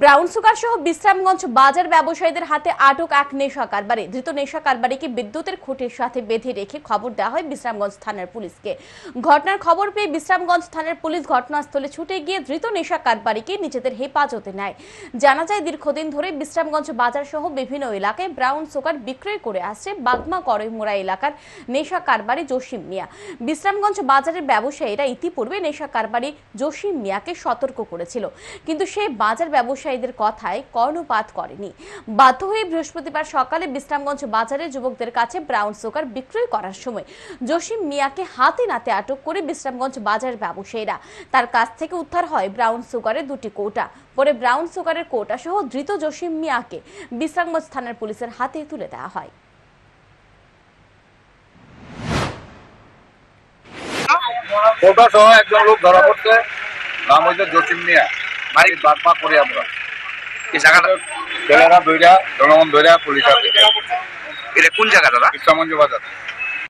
Brown sugar সহ বিশ্রামগঞ্জ বাজার ব্যবসায়ীদের হাতে আটক এক নেশা কারবারি। ধৃত নেশা কারবারিকে বিদ্যুতের খুঁটির সাথে বেঁধে রেখে খবর দেওয়া হয় বিশ্রামগঞ্জ থানার পুলিশকে। ঘটনার খবর পেয়ে বিশ্রামগঞ্জ থানার পুলিশ ঘটনাস্থলে ছুটে গিয়ে ধৃত নেশা কারবারিকে নিজেদের হেফাজতে নেয়। জানা যায়, দীর্ঘদিন ধরে বিশ্রামগঞ্জ বাজার সহ বিভিন্ন এলাকায় ব্রাউন সুগার বিক্রয় করে আসছে বাগমা করইমোড়া এলাকার নেশা কারবারি জসিম মিয়া। বিশ্রামগঞ্জ বাজারের ব্যবসায়ীরা ইতিপূর্বে নেশা কারবারি জসিম মিয়াকে সতর্ক করেছিল, কিন্তু সে বাজার ব্যবসায়ীদের কথায় কর্ণপাত করেনি। বাধ্য হয়ে বৃহস্পতিবার সকালে বিশ্রামগঞ্জ বাজারে যুবকদের কাছে ব্রাউন সুগার বিক্রয় করার সময় জসিম মিয়াকে হাতে নাতে আটক করে বিশ্রামগঞ্জ বাজার ব্যবসায়ীরা। তার কাছ থেকে উদ্ধার হয় ব্রাউন সুগারের 2টি কৌটা। পরে ব্রাউন সুগারের কৌটা সহ ধৃত জসিম মিয়াকে বিশ্রামগঞ্জ থানার পুলিশের হাতে তুলে দেওয়া হয়। কৌটা সহ একজন লোক ধরা পড়ছে, নাম হচ্ছে জসিম মিয়া, বাড়ি বাগমা করি আমরা। এই জায়গাটা ছেলেরা ধইরা জনগণ ধইরা পুলিশ এটা কোন জায়গা দাদা? বিশ্রামগঞ্জ বাজার।